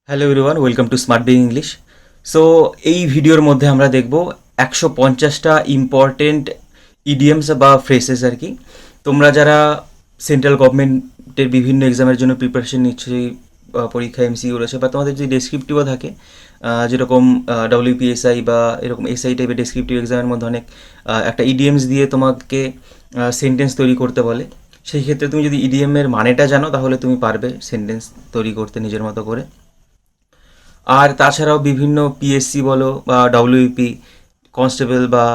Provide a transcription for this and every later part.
Hello everyone, welcome to smart being English. So এই ভিডিওর মধ্যে আমরা দেখব 150টা ইম্পর্টেন্ট ইডিয়মস বা ফ্রেসেস আর কি। তোমরা যারা সেন্ট্রাল গভর্নমেন্টের বিভিন্ন এক্সামের জন্য প্রিপারেশন নিচ্ছে, পরীক্ষা এমসিইউ রয়েছে, বা তোমাদের যদি ডেসক্রিপটিভও থাকে, যেরকম ডব্লিউপিএসআই বা এরকম এসআই টাইপের ডেসক্রিপটিভ এক্সামের মধ্যে অনেক একটা ইডিএমস দিয়ে তোমাকে সেন্টেন্স তৈরি করতে বলে। সেই ক্ষেত্রে তুমি যদি ইডিএমের মানেটা জানো তাহলে তুমি পারবে সেন্টেন্স তৈরি করতে নিজের মতো করে। আর তাছাড়াও বিভিন্ন পিএসসি বলো বা ডব্লিউপি কনস্টেবল বা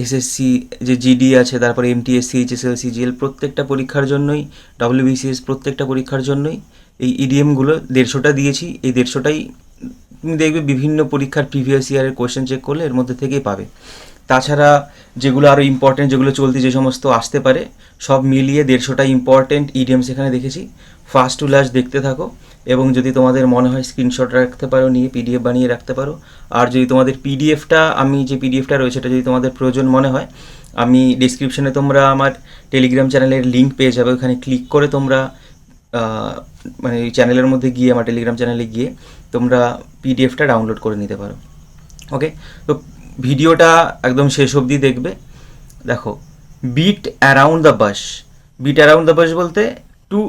এসএসসি যে জিডি আছে, তারপরে এমটিএসসি, এইচএসএল, সিজিএল, প্রত্যেকটা পরীক্ষার জন্যই, ডব্লিউবিসিএস প্রত্যেকটা পরীক্ষার জন্যই এই ইডিএমগুলো 150টা দিয়েছি। এই 150টাই তুমি দেখবে বিভিন্ন পরীক্ষার প্রিভিয়াস ইয়ারের কোয়েশ্চেন চেক করলে এর মধ্যে থেকেই পাবে। তাছাড়া যেগুলো আরও ইম্পর্টেন্ট, যেগুলো চলতি, যে সমস্ত আসতে পারে, সব মিলিয়ে 150টা ইম্পর্টেন্ট ইডিএমস এখানে দেখেছি। ফার্স্ট টু লাস্ট দেখতে থাকো, এবং যদি তোমাদের মনে হয় স্ক্রিনশট রাখতে পারো, নিয়ে পিডিএফ বানিয়ে রাখতে পারো। আর যদি তোমাদের পিডিএফটা, আমি যে পিডিএফটা রয়েছে সেটা যদি তোমাদের প্রয়োজন মনে হয়, আমি ডিসক্রিপশনে তোমরা আমার টেলিগ্রাম চ্যানেলের লিঙ্ক পেয়ে যাবে। ওখানে ক্লিক করে তোমরা মানে এই চ্যানেলের মধ্যে গিয়ে, আমার টেলিগ্রাম চ্যানেলে গিয়ে তোমরা পিডিএফটা ডাউনলোড করে নিতে পারো। ওকে, তো ভিডিওটা একদম শেষ অবধি দেখবে। দেখো, beat around the bush. Beat around the bush বলতে to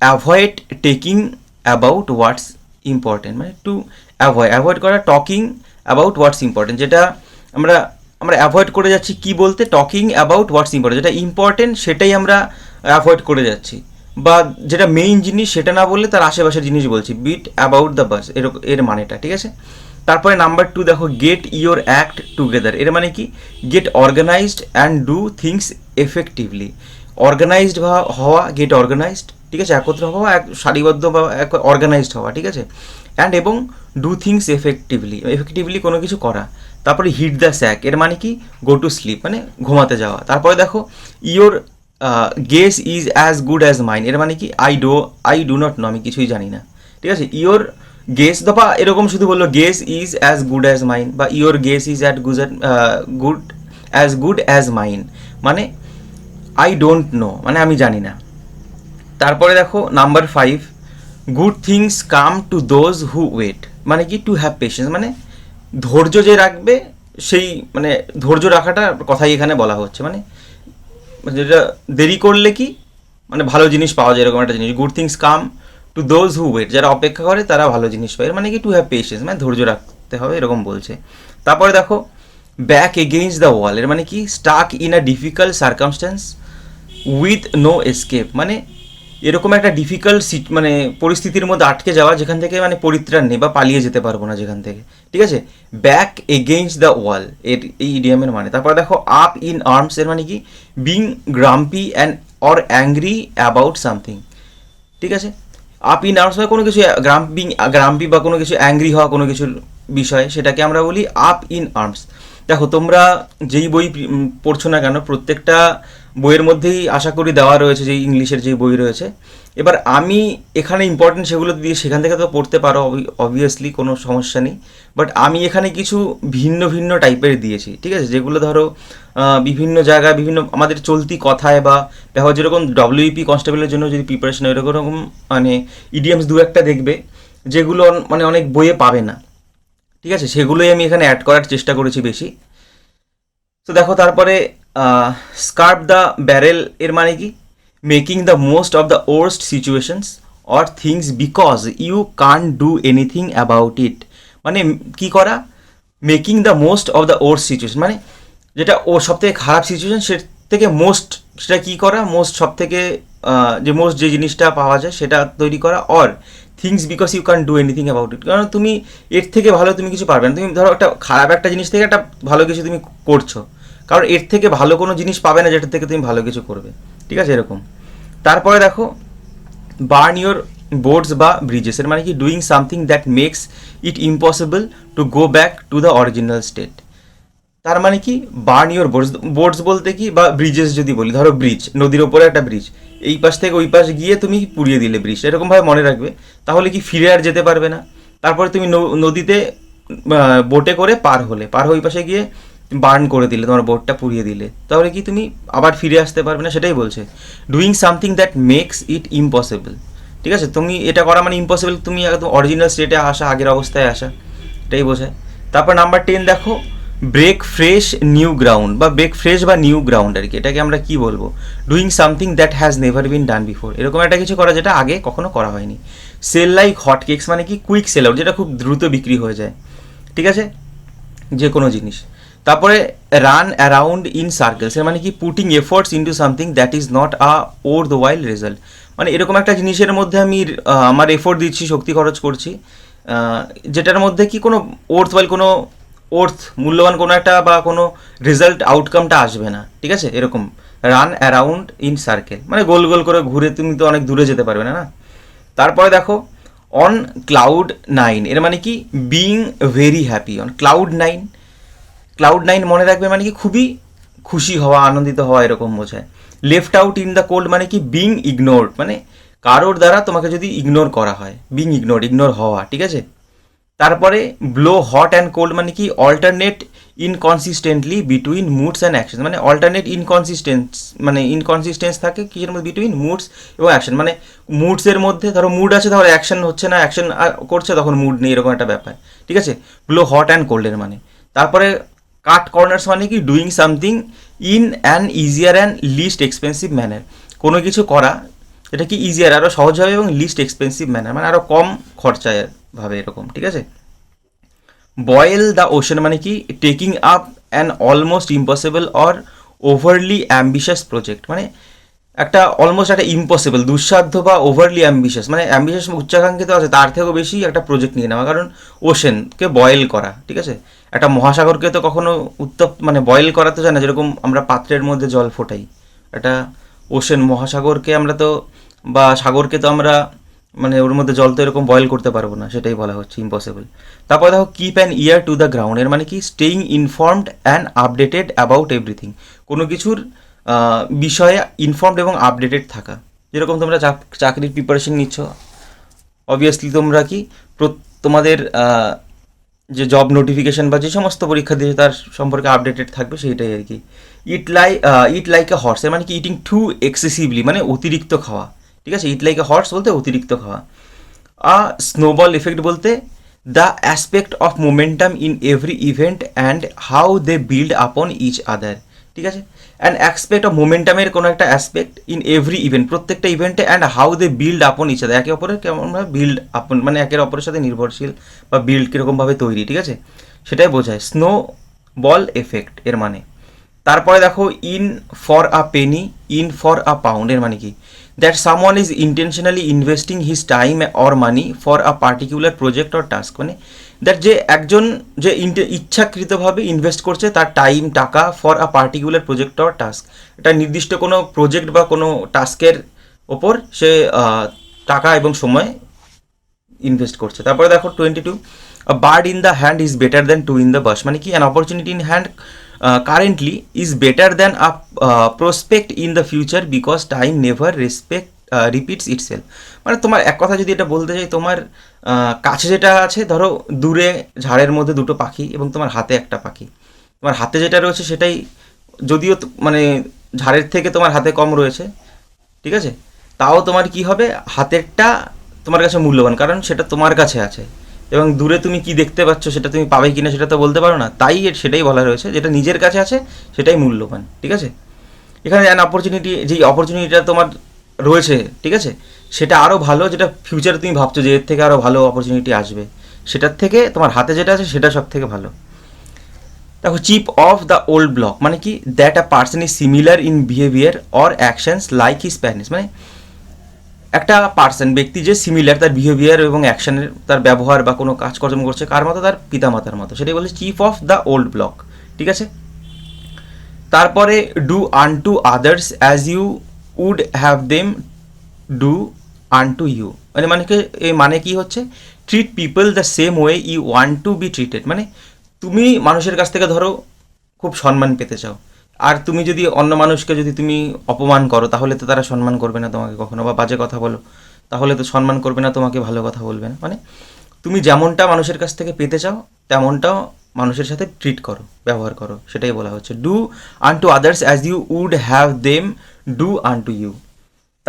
avoid talking about what's important, মানে টু অ্যাভয়েড করা টকিং অ্যাবাউট হোয়াটস ইম্পর্টেন্ট। যেটা আমরা আমরা অ্যাভয়েড করে যাচ্ছি কি বলতে, টকিং অ্যাবাউট হোয়াটস ইম্পর্টেন্ট। যেটা ইম্পর্টেন্ট সেটাই আমরা অ্যাভয়েড করে যাচ্ছি, বা যেটা মেইন জিনিস সেটা না বললে তার আশেপাশের জিনিস বলছি। বিট অ্যাবাউট দ্য বাস এর মানেটা, ঠিক আছে। তারপরে নাম্বার 2 দেখো, গেট ইয়োর অ্যাক্ট টুগেদার। এর মানে কি, get organised and do things effectively. Organised হওয়া, গেট অর্গানাইজড, ঠিক আছে, একত্র হওয়া, এক সারিবদ্ধ বা এক অর্গানাইজড হওয়া, ঠিক আছে। অ্যান্ড এবং ডু থিংস এফেক্টিভলি কোনো কিছু করা। তারপরে হিট দ্য স্যাক, এর মানে কি, গো টু স্লিপ, মানে ঘুমাতে যাওয়া। তারপরে দেখো, your guess is as good as mine. এর মানে কি, আই ডু নট নো, আমি কিছুই জানি না, ঠিক আছে। ইয়োর গেস, বা এরকম শুধু বললো guess is as good as mine, বা your guess is good as mine, মানে আই ডোন্ট নো, মানে আমি জানি না। তারপরে দেখো number 5, good things come to those who wait. মানে কি, টু হ্যাভ পেশেন্স, মানে ধৈর্য যে রাখবে, সেই মানে ধৈর্য রাখাটা কথাই এখানে বলা হচ্ছে। মানে যেটা দেরি করলে কি, মানে ভালো জিনিস পাওয়া যায়, এরকম একটা জিনিস। Good things come to those who wait, যারা অপেক্ষা করে তারা ভালো জিনিস পায়। মানে কি, টু হ্যাভ পেশেন্স, মানে ধৈর্য রাখতে হবে, এরকম বলছে। তারপরে দেখো, ব্যাক এগেইনস্ট দ্য ওয়াল। এর মানে কি, stuck in a difficult circumstance with no escape. মানে এরকম একটা ডিফিকাল্ট মানে পরিস্থিতির মধ্যে আটকে যাওয়া, যেখান থেকে মানে পরিত্রাণ নেই, বা পালিয়ে যেতে পারবো না যেখান থেকে, ঠিক আছে। ব্যাক এগেইনস্ট দ্য ওয়াল এর এই ইডিয়ামের মানে। তারপরে দেখো, আপ ইন আর্মস। এর মানে কি, being grumpy and or angry about something, ঠিক আছে। আপ ইন আর্মস মানে কোনো কিছু গ্রাম্পি বা কোনো কিছু অ্যাংরি হওয়া কোনো কিছুর বিষয়, সেটাকে আমরা বলি আপ ইন আর্মস। দেখো, তোমরা যেই বই পড়ছো না কেন, প্রত্যেকটা বইয়ের মধ্যেই আশা করি দেওয়া রয়েছে, যে ইংলিশের যেই বই রয়েছে। এবার আমি এখানে ইম্পর্টেন্ট সেগুলো দিয়ে সেখান থেকে তো পড়তে পারো, অবভিয়াসলি কোনো সমস্যা নেই। বাট আমি এখানে কিছু ভিন্ন ভিন্ন টাইপের দিয়েছি, ঠিক আছে, যেগুলো ধরো বিভিন্ন জায়গায় বিভিন্ন আমাদের চলতি কথায়, বা দেখো যেরকম ডব্লিউপি কনস্টেবলের জন্য যদি প্রিপারেশন হয়, এরকম মানে ইডিএমস দু একটা দেখবে যেগুলো মানে অনেক বইয়ে পাবে না, ঠিক আছে। সেগুলোই আমি এখানে অ্যাড করার চেষ্টা করেছি বেশি। তো দেখো, তারপরে স্কার্প দ্য ব্যারেল। এর মানে কি, making the most of the worst situations or things because you can't do anything about it. মানে কি করা, making the most of the worst situation, মানে যেটা ও সব থেকে খারাপ সিচুয়েশন, সে থেকে মোস্ট, সেটা কী করা, মোস্ট সব থেকে যে মোস্ট যে জিনিসটা পাওয়া যায় সেটা তৈরি করা। Or things because you can do anything about it, কারণ তুমি এর থেকে ভালো তুমি কিছু পারবে না। তুমি ধরো একটা খারাপ একটা জিনিস থেকে একটা ভালো কিছু তুমি করছো, কারণ এর থেকে ভালো কোনো জিনিস পাবে না যেটা থেকে তুমি ভালো কিছু করবে, ঠিক আছে, এরকম। তারপরে দেখো, বার্ন ইউর বোর্ডস বা ব্রিজেস। এর মানে কি, doing something that makes it impossible to go back to the original state. তার মানে কি, বার্ন ইউর বোর্ডস বলতে কি, বা ব্রিজেস যদি বলি, ধরো ব্রিজ, নদীর ওপরে একটা ব্রিজ, এই পাশ থেকে ওই পাশ গিয়ে তুমি পুড়িয়ে দিলে ব্রিজ, এরকমভাবে মনে রাখবে। তাহলে কি, ফিরে আর যেতে পারবে না। তারপরে তুমি নদীতে বোটে করে পার হয়ে ওই পাশে গিয়ে বার্ন করে দিলে, তোমার বোটটা পুড়িয়ে দিলে, তাহলে কি তুমি আবার ফিরে আসতে পারবে না, সেটাই বলছে। Doing something that makes it impossible, ঠিক আছে, তুমি এটা করা মানে ইম্পসিবল, তুমি একদম অরিজিনাল স্টেটে আসা, আগের অবস্থায় আসা, এটাই বোঝায়। তারপর নাম্বার 10 দেখো, ব্রেক ফ্রেশ নিউ গ্রাউন্ড, বা ব্রেক ফ্রেশ বা নিউ গ্রাউন্ড আর কি, এটাকে আমরা কি বলবো, doing something that has never been done before, এরকম একটা কিছু করা যেটা আগে কখনো করা হয়নি। সেল লাইক হট কেকস মানে কি কুইক সেল আউট, যেটা খুব দ্রুত বিক্রি হয়ে যায়, ঠিক আছে, যে কোনো জিনিস। তারপরে রান অ্যারাউন্ড ইন সার্কেলস, মানে কি putting efforts into something that is not a or the while result, মানে এরকম একটা জিনিসের মধ্যে আমি আমার এফোর্ট দিচ্ছি, শক্তি খরচ করছি, যেটার মধ্যে কি কোনো ওর্থ ওয়াইল, কোনো ওর্থ মূল্যবান কোনো একটা বা কোনো রেজাল্ট আউটকামটা আসবে না, ঠিক আছে, এরকম। রান অ্যারাউন্ড ইন সার্কেল মানে গোল গোল করে ঘুরে তুমি তো অনেক দূরে যেতে পারবে না, না। তারপরে দেখো অন ক্লাউড 9, এর মানে কি being very happy on cloud 9। Cloud 9 মনে রাখবে মানে কি খুবই খুশি হওয়া, আনন্দিত হওয়া, এরকম বোঝায়। Left out in the cold মানে কি বিং ইগনোরড, মানে কারোর দ্বারা তোমাকে যদি ইগনোর করা হয়, বিং ইগনোরড, ইগনোর হওয়া, ঠিক আছে। তারপরে ব্লো হট অ্যান্ড কোল্ড মানে কি alternate inconsistently between moods and action, মানে অল্টারনেট ইনকনসিস্টেন্স, মানে ইনকনসিস্টেন্স থাকে কিসের মধ্যে, বিটুইন মুডস এবং অ্যাকশন, মানে মুডসের মধ্যে ধরো মুড আছে, ধরো অ্যাকশন হচ্ছে না, অ্যাকশন করছে তখন মুড নেই, এরকম একটা ব্যাপার, ঠিক আছে, ব্লো হট অ্যান্ড কোল্ডের মানে। তারপরে কাট কর্নার্স মানে কি doing something in an easier and least expensive manner, কোনো কিছু করা এটা কি ইজিয়ার, আরও সহজ হবে, এবং লিস্ট এক্সপেন্সিভ ম্যানার মানে আরও কম খরচায় ভাবে, এরকম, ঠিক আছে। বয়েল দ্য ওশান মানে কি taking up an almost impossible or overlay ambitious project, মানে একটা অলমোস্ট একটা ইম্পসিবল, দুঃসাধ্য বা ওভারলি অ্যাম্বিশাস, মানে অ্যাম্বিশাস উচ্চাকাঙ্ক্ষিত আছে তার থেকেও বেশি একটা প্রজেক্ট নিয়ে নেওয়া, কারণ ওশেনকে বয়েল করা, ঠিক আছে, একটা মহাসাগরকে তো কখনো উত্তপ্ত মানে বয়েল করা তো জানা, যেরকম আমরা পাত্রের মধ্যে জল ফোটাই, একটা ওশেন মহাসাগরকে আমরা তো, বা সাগরকে তো আমরা মানে ওর মধ্যে জল তো এরকম বয়েল করতে পারবো না, সেটাই বলা হচ্ছে ইম্পসিবল। তারপর দেখো keep an year to the ground, এর মানে কি staying informed and updated about everything, কোনো কিছুর বিষয়ে ইনফর্মড এবং আপডেটেড থাকা, যেরকম তোমরা চাকরির প্রিপারেশন নিচ্ছ, অবভিয়াসলি তোমরা কি তোমাদের যে জব নোটিফিকেশন বা যে সমস্ত পরীক্ষা দিয়েছে তার সম্পর্কে আপডেটেড থাকবে, সেইটাই আর কি। ইট লাইক এ হর্স, এর মানে কি ইটিং টু এক্সেসিভলি, মানে অতিরিক্ত খাওয়া, ঠিক আছে, ইট লাইক এ হর্স বলতে অতিরিক্ত খাওয়া। স্নোবল এফেক্ট বলতে the aspect of momentum in every event and how they build upon each other, ঠিক আছে, অ্যান্ড অ্যাসপেক্ট অফ মোমেন্টামের কোনো একটা অ্যাসপেক্ট ইন এভরি ইভেন্ট, প্রত্যেকটা ইভেন্টে, and how they build upon each আদার, একে অপরের কেমনভাবে বিল্ড আপন, মানে একের অপরের সাথে নির্ভরশীল বা বিল্ড কীরকমভাবে তৈরি, ঠিক আছে, সেটাই বোঝায় স্নো বল এফেক্ট এর মানে। তারপরে দেখো in for a Penney in for a pound, এর মানে কি that someone is intentionally investing his time or money for a particular project or task, মানে দ্যাট যে একজন যে ইচ্ছাকৃতভাবে ইনভেস্ট করছে তার টাইম, টাকা, for a particular project or task, এটা নির্দিষ্ট কোনো প্রজেক্ট বা কোনো টাস্কের ওপর সে টাকা এবং সময় ইনভেস্ট করছে। তারপরে দেখো 22, a bird in the hand is better than two in the bush, মানে কি an opportunity in hand currently is better than a prospect in the future because time never repeats itself, মানে তোমার এক কথা যদি এটা বলতে চাই, তোমার কাছে যেটা আছে, ধরো দূরে ঝাড়ের মধ্যে দুটো পাখি এবং তোমার হাতে একটা পাখি, তোমার হাতে যেটা রয়েছে সেটাই যদিও মানে ঝাড়ের থেকে তোমার হাতে কম রয়েছে, ঠিক আছে, তাও তোমার কি হবে, হাতেরটা তোমার কাছে মূল্যবান, কারণ সেটা তোমার কাছে আছে, এবং দূরে তুমি কি দেখতে পাচ্ছ সেটা তুমি পাবে কিনা সেটা তো বলতে পারো না, তাই সেটাই বলা রয়েছে, যেটা নিজের কাছে আছে সেটাই মূল্যবান, ঠিক আছে। এখানে অ্যান অপরচুনিটি, যেই অপরচুনিটিটা তোমার রয়েছে, ঠিক আছে, সেটা আরও ভালো, যেটা ফিউচারে তুমি ভাবছো যে এর থেকে আরও ভালো অপরচুনিটি আসবে, সেটার থেকে তোমার হাতে যেটা আছে সেটা সব থেকে ভালো। দেখো chip off the old block মানে কি that a person is similar in behaviour or actions like his parents, মানে একটা পার্সন, ব্যক্তি যে সিমিলার তার বিহেভিয়ার এবং অ্যাকশনের, তার ব্যবহার বা কোনো কাজকর্ম করছে কার মতো, তার পিতামাতার মতো, সেটাই বলে chip of the old block, ঠিক আছে। তারপরে do unto others as you would have them do unto you, মানে কি হচ্ছে treat people the same way you want to be treated, মানে তুমি মানুষের কাছ থেকে ধরো খুব সম্মান পেতে চাও, আর তুমি যদি অন্য মানুষকে যদি তুমি অপমান করো তাহলে তো তারা সম্মান করবে না তোমাকে কখনো, বা বাজে কথা বলো তাহলে তো সম্মান করবে না তোমাকে, ভালো কথা বলবে না, মানে তুমি যেমনটা মানুষের কাছ থেকে পেতে চাও তেমনটাও মানুষের সাথে ট্রিট করো, ব্যবহার করো, সেটাই বলা হচ্ছে do unto others as you would have them do unto you.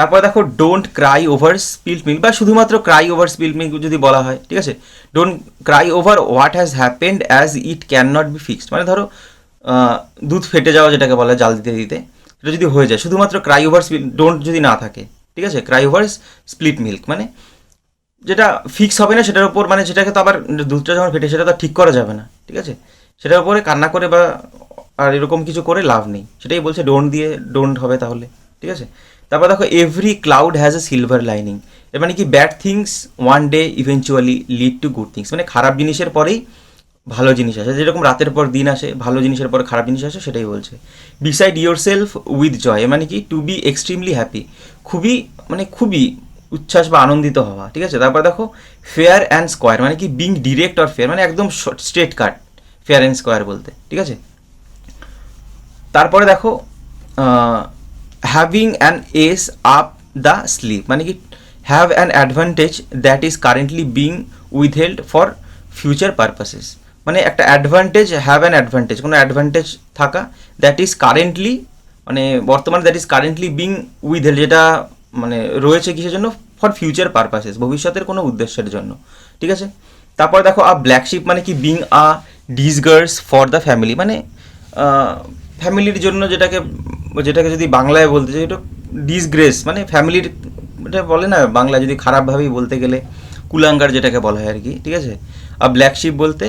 তারপরে দেখো don't cry over spilled milk, বা শুধুমাত্র ক্রাই ওভার স্পিল্ড মিল্ক যদি বলা হয়, ঠিক আছে, don't cry over what has happened as it can not be fixed, মানে ধরো দুধ ফেটে যাওয়া যেটাকে বলা হয় জাল দিতে দিতে, সেটা যদি হয়ে যায়, শুধুমাত্র ক্রাই ওভার ডোন্ট যদি না থাকে, ঠিক আছে, ক্রাই ওভার স্প্লিট মিল্ক মানে যেটা ফিক্স হবে না সেটার উপর, মানে সেটাকে তো আবার দুধটা যখন ফেটে সেটা তো ঠিক করা যাবে না, ঠিক আছে, সেটার উপরে কান্না করে বা আর এরকম কিছু করে লাভ নেই, সেটাই বলছে ডোন্ট দিয়ে ডোন্ট হবে তাহলে, ঠিক আছে। তারপর দেখো every cloud has a silver lining, এর মানে কি bad things one day eventually lead to good things, মানে খারাপ জিনিসের পরেই ভালো জিনিস আসে, যেরকম রাতের পর দিন আসে, ভালো জিনিসের পরে খারাপ জিনিস আসে, সেটাই বলছে। Beside your self with joy, মানে কি টু বি এক্সট্রিমলি হ্যাপি, খুবই মানে খুবই উচ্ছ্বাস বা আনন্দিত হওয়া, ঠিক আছে। তারপর দেখো ফেয়ার অ্যান্ড স্কোয়ার, মানে কি বিং ডিরেক্ট অর ফেয়ার, মানে একদম straight cut, fair and square বলতে, ঠিক আছে। তারপরে দেখো having an ace up the slip, মানে কি have an advantage that is currently being withheld for future purposes, মানে একটা অ্যাডভান্টেজ, হ্যাভ অ্যান অ্যাডভান্টেজ, কোনো অ্যাডভান্টেজ থাকা, দ্যাট ইজ কারেন্টলি মানে বর্তমানে, that is currently being withheld, যেটা মানে রয়েছে কিসের জন্য, ফর ফিউচার পারপাসেস, ভবিষ্যতের কোনো উদ্দেশ্যের জন্য, ঠিক আছে। তারপর দেখো আ ব্ল্যাক শিপ, মানে কি being a disgrace for the family, মানে ফ্যামিলির জন্য, যেটাকে যেটাকে যদি বাংলায় বলতে চাই, এটা ডিসগ্রেস, মানে ফ্যামিলির, এটা বলে না বাংলা যদি খারাপভাবেই বলতে গেলে কুলাঙ্গার যেটাকে বলা হয় আর কি, ঠিক আছে। আর ব্ল্যাক শিপ বলতে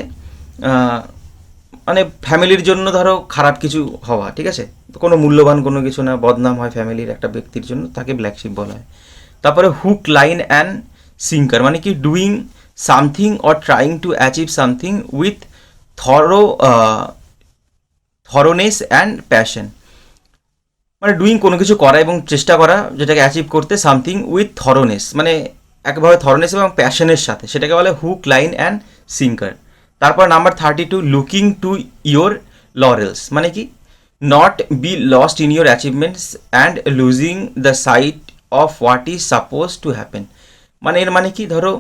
মানে ফ্যামিলির জন্য ধরো খারাপ কিছু হওয়া, ঠিক আছে, কোনো মূল্যবান কোনো কিছু না, বদনাম হয় ফ্যামিলির একটা ব্যক্তির জন্য, তাকে ব্ল্যাক শিপ বলা হয়। তারপরে হুক লাইন অ্যান্ড সিঙ্কার, মানে কি doing something or trying to achieve something with thorough thoroughness and passion, মানে ডুইং কোনো কিছু করা এবং চেষ্টা করা যেটাকে অ্যাচিভ করতে, সামথিং উইথ থরোনেস, মানে একভাবে থরনেস এবং প্যাশনের সাথে, সেটাকে বলে হুক লাইন অ্যান্ড সিঙ্কার। তারপর number 32 looking to your laurels, মানে কি not be lost in your achievements and losing the sight of what is suppose to happen, মানে এর মানে কি ধরো